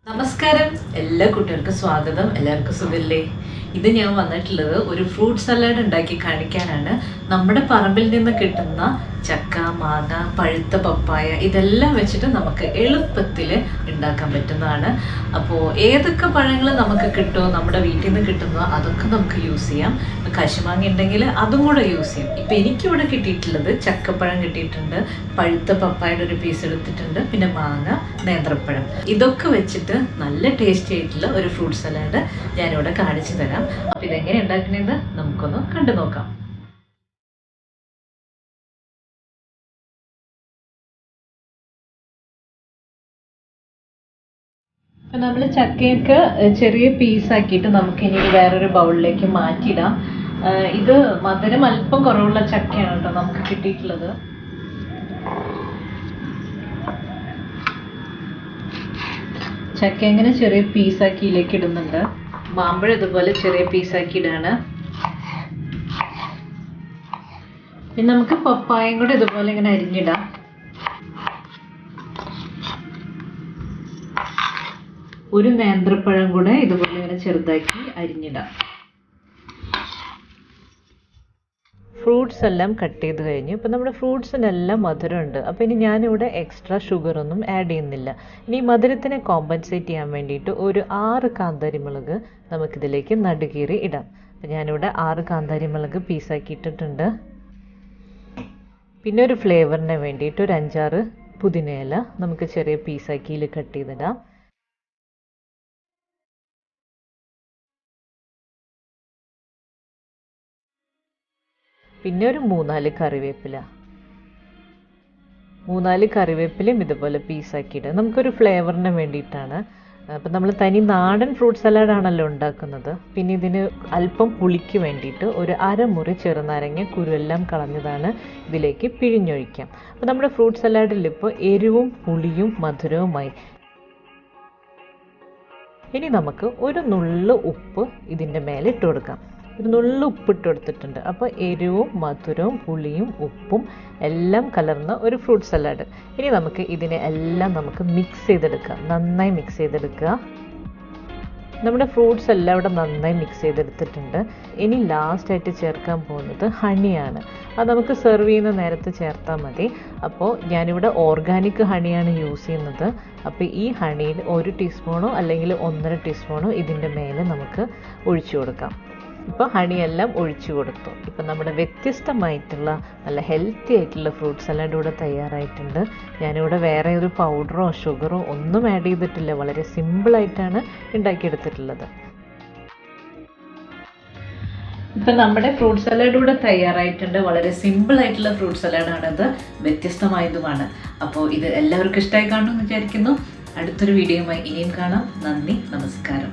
നമസ്കാരം, എല്ലാ കുട്ടികൾക്കും സ്വാഗതം. എല്ലാവർക്കും സുഖല്ലേ? ഇത് ഞാൻ വന്നിട്ടുള്ളത് ഒരു ഫ്രൂട്ട് സലാഡ് ഉണ്ടാക്കി കാണിക്കാനാണ്. നമ്മുടെ പറമ്പിൽ നിന്ന് കിട്ടുന്ന ചക്ക, മാങ്ങ, പഴുത്ത പപ്പായ ഇതെല്ലാം വെച്ചിട്ട് നമുക്ക് എളുപ്പത്തിൽ ഉണ്ടാക്കാൻ പറ്റുന്നതാണ്. അപ്പോൾ ഏതൊക്കെ പഴങ്ങൾ നമുക്ക് കിട്ടുമോ, നമ്മുടെ വീട്ടിൽ നിന്ന് കിട്ടുന്നോ അതൊക്കെ നമുക്ക് യൂസ് ചെയ്യാം. കശുമാങ്ങ ഉണ്ടെങ്കിൽ അതും കൂടെ യൂസ് ചെയ്യാം. ഇപ്പം എനിക്കിവിടെ കിട്ടിയിട്ടുള്ളത് ചക്കപ്പഴം കിട്ടിയിട്ടുണ്ട്, പഴുത്ത പപ്പായയുടെ ഒരു പീസ് എടുത്തിട്ടുണ്ട്, പിന്നെ മാങ്ങ, നേന്ത്രപ്പഴം. ഇതൊക്കെ വെച്ചിട്ട് നല്ല ടേസ്റ്റി ആയിട്ടുള്ള ഒരു ഫ്രൂട്ട് സലാഡ് ഞാനിവിടെ കാണിച്ചു തരാം. അപ്പം ഇതെങ്ങനെ ഉണ്ടാക്കണമെന്ന് നമുക്കൊന്ന് കണ്ടു നോക്കാം. അപ്പം നമ്മൾ ചക്കയൊക്കെ ചെറിയ പീസാക്കിയിട്ട് നമുക്കിനി വേറൊരു ബൗളിലേക്ക് മാറ്റിയിടാം. ഇത് മധുരം അല്പം കുറവുള്ള ചക്കയാണ് കേട്ടോ നമുക്ക് കിട്ടിയിട്ടുള്ളത്. ചക്ക ഇങ്ങനെ ചെറിയ പീസാക്കി ഇതിലേക്ക് ഇടുന്നുണ്ട്. മാമ്പഴം ഇതുപോലെ ചെറിയ പീസാക്കി ഇടാണ്. പിന്നെ നമുക്ക് പപ്പായയും കൂടെ ഇതുപോലെ ഇങ്ങനെ അരിഞ്ഞിടാം. ഒരു നേന്ത്രപ്പഴം കൂടെ ഇതുപോലെ ഇങ്ങനെ ചെറുതാക്കി അരിഞ്ഞിടാം. ഫ്രൂട്ട്സ് എല്ലാം കട്ട് ചെയ്ത് കഴിഞ്ഞു. ഇപ്പം നമ്മുടെ ഫ്രൂട്ട്സിനെല്ലാം മധുരമുണ്ട്. അപ്പോൾ ഇനി ഞാനിവിടെ എക്സ്ട്രാ ഷുഗറൊന്നും ആഡ് ചെയ്യുന്നില്ല. ഇനി മധുരത്തിനെ കോമ്പൻസേറ്റ് ചെയ്യാൻ വേണ്ടിയിട്ട് ഒരു 6 കാന്താരിമുളക് നമുക്കിതിലേക്ക് നടുകീറി ഇടാം. അപ്പം ഞാനിവിടെ 6 കാന്താരിമുളക് പീസാക്കി ഇട്ടിട്ടുണ്ട്. പിന്നെ ഒരു ഫ്ലേവറിന് വേണ്ടിയിട്ട് ഒരു 5-6 പുതിനയില നമുക്ക് ചെറിയ പീസാക്കിയിൽ കട്ട് ചെയ്തിടാം. പിന്നെ ഒരു 3-4 കറിവേപ്പില, 3-4 കറിവേപ്പിലയും ഇതുപോലെ പീസാക്കിയിട്ട് നമുക്കൊരു ഫ്ലേവറിന് വേണ്ടിയിട്ടാണ്. അപ്പം നമ്മൾ തനി നാടൻ ഫ്രൂട്ട് സലാഡാണല്ലോ ഉണ്ടാക്കുന്നത്. പിന്നെ ഇതിന് അല്പം പുളിക്ക് വേണ്ടിയിട്ട് ഒരു 1/2 മുറി ചെറുനാരങ്ങ കുരുവെല്ലാം കളഞ്ഞതാണ് ഇതിലേക്ക് പിഴിഞ്ഞൊഴിക്കാം. അപ്പം നമ്മുടെ ഫ്രൂട്ട് സലാഡിൽ ഇപ്പോൾ എരിവും പുളിയും മധുരവുമായി. ഇനി നമുക്ക് ഒരു നുള്ളു ഉപ്പ് ഇതിൻ്റെ മേലെ ഇട്ട് കൊടുക്കാം. ഒരു നുള്ളു ഉപ്പിട്ട് കൊടുത്തിട്ടുണ്ട്. അപ്പോൾ എരിവും മധുരവും പുളിയും ഉപ്പും എല്ലാം കലർന്ന ഒരു ഫ്രൂട്ട് സലാഡ്. ഇനി നമുക്ക് ഇതിനെ എല്ലാം നമുക്ക് മിക്സ് ചെയ്തെടുക്കാം. നന്നായി മിക്സ് ചെയ്തെടുക്കുക. നമ്മുടെ ഫ്രൂട്ട്സ് എല്ലാം ഇവിടെ നന്നായി മിക്സ് ചെയ്തെടുത്തിട്ടുണ്ട്. ഇനി ലാസ്റ്റായിട്ട് ചേർക്കാൻ പോകുന്നത് ഹണിയാണ്. അത് നമുക്ക് സെർവ് ചെയ്യുന്ന നേരത്ത് ചേർത്താൽ മതി. അപ്പോൾ ഞാനിവിടെ ഓർഗാനിക് ഹണിയാണ് യൂസ് ചെയ്യുന്നത്. അപ്പോൾ ഈ ഹണിയിൽ 1 ടീസ്പൂണോ അല്ലെങ്കിൽ 1.5 ടീസ്പൂണോ ഇതിൻ്റെ മേലെ നമുക്ക് ഒഴിച്ചു കൊടുക്കാം. ഇപ്പോൾ ഹണിയെല്ലാം ഒഴിച്ചു കൊടുത്തു. ഇപ്പം നമ്മുടെ വ്യത്യസ്തമായിട്ടുള്ള നല്ല ഹെൽത്തി ആയിട്ടുള്ള ഫ്രൂട്ട് സലാഡ് ഇവിടെ തയ്യാറായിട്ടുണ്ട്. ഞാനിവിടെ വേറെ ഒരു പൗഡറോ ഷുഗറോ ഒന്നും ആഡ് ചെയ്തിട്ടില്ല. വളരെ സിമ്പിളായിട്ടാണ് ഉണ്ടാക്കിയെടുത്തിട്ടുള്ളത്. ഇപ്പം നമ്മുടെ ഫ്രൂട്ട് സലാഡ് ഇവിടെ തയ്യാറായിട്ടുണ്ട്. വളരെ സിമ്പിളായിട്ടുള്ള ഫ്രൂട്ട് സലാഡാണിത്, വ്യത്യസ്തമായതുമാണ്. അപ്പോൾ ഇത് എല്ലാവർക്കും ഇഷ്ടമായി കാണുമെന്ന് വിചാരിക്കുന്നു. അടുത്തൊരു വീഡിയോയുമായി ഇനിയും കാണാം. നന്ദി, നമസ്കാരം.